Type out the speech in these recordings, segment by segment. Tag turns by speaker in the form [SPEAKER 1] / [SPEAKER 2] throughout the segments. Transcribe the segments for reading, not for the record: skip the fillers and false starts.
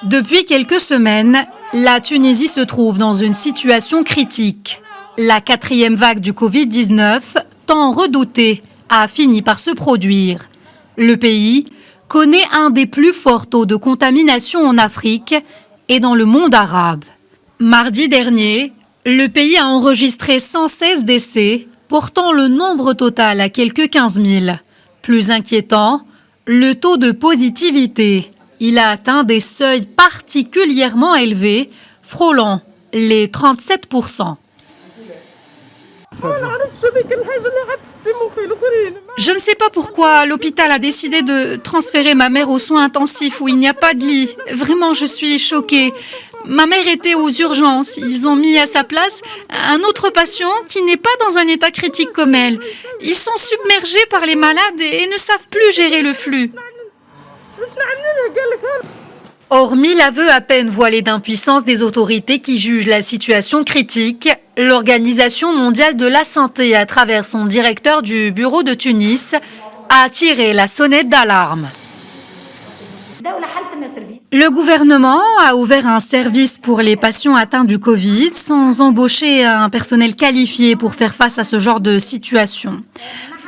[SPEAKER 1] Depuis quelques semaines, la Tunisie se trouve dans une situation critique. La 4e vague du Covid-19, tant redoutée, a fini par se produire. Le pays connaît un des plus forts taux de contamination en Afrique et dans le monde arabe. Mardi dernier, le pays a enregistré 116 décès, portant le nombre total à quelques 15 000. Plus inquiétant, le taux de positivité. Il a atteint des seuils particulièrement élevés, frôlant les 37%. Je ne sais pas pourquoi l'hôpital a décidé de transférer ma mère aux soins intensifs où il n'y a pas de lit. Vraiment, je suis choquée. Ma mère était aux urgences. Ils ont mis à sa place un autre patient qui n'est pas dans un état critique comme elle. Ils sont submergés par les malades et ne savent plus gérer le flux. Hormis l'aveu à peine voilé d'impuissance des autorités qui jugent la situation critique, l'Organisation mondiale de la santé, à travers son directeur du bureau de Tunis, a tiré la sonnette d'alarme. Le gouvernement a ouvert un service pour les patients atteints du Covid sans embaucher un personnel qualifié pour faire face à ce genre de situation.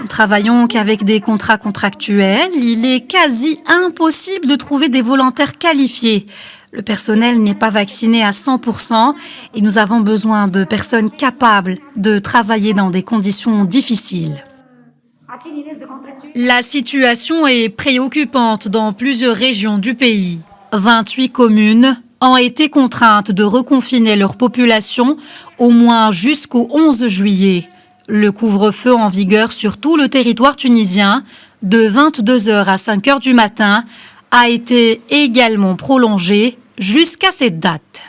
[SPEAKER 1] Nous travaillons qu'avec des contrats contractuels. Il est quasi impossible de trouver des volontaires qualifiés. Le personnel n'est pas vacciné à 100% et nous avons besoin de personnes capables de travailler dans des conditions difficiles. La situation est préoccupante dans plusieurs régions du pays. 28 communes ont été contraintes de reconfiner leur population au moins jusqu'au 11 juillet. Le couvre-feu en vigueur sur tout le territoire tunisien, de 22h à 5h du matin, a été également prolongé jusqu'à cette date.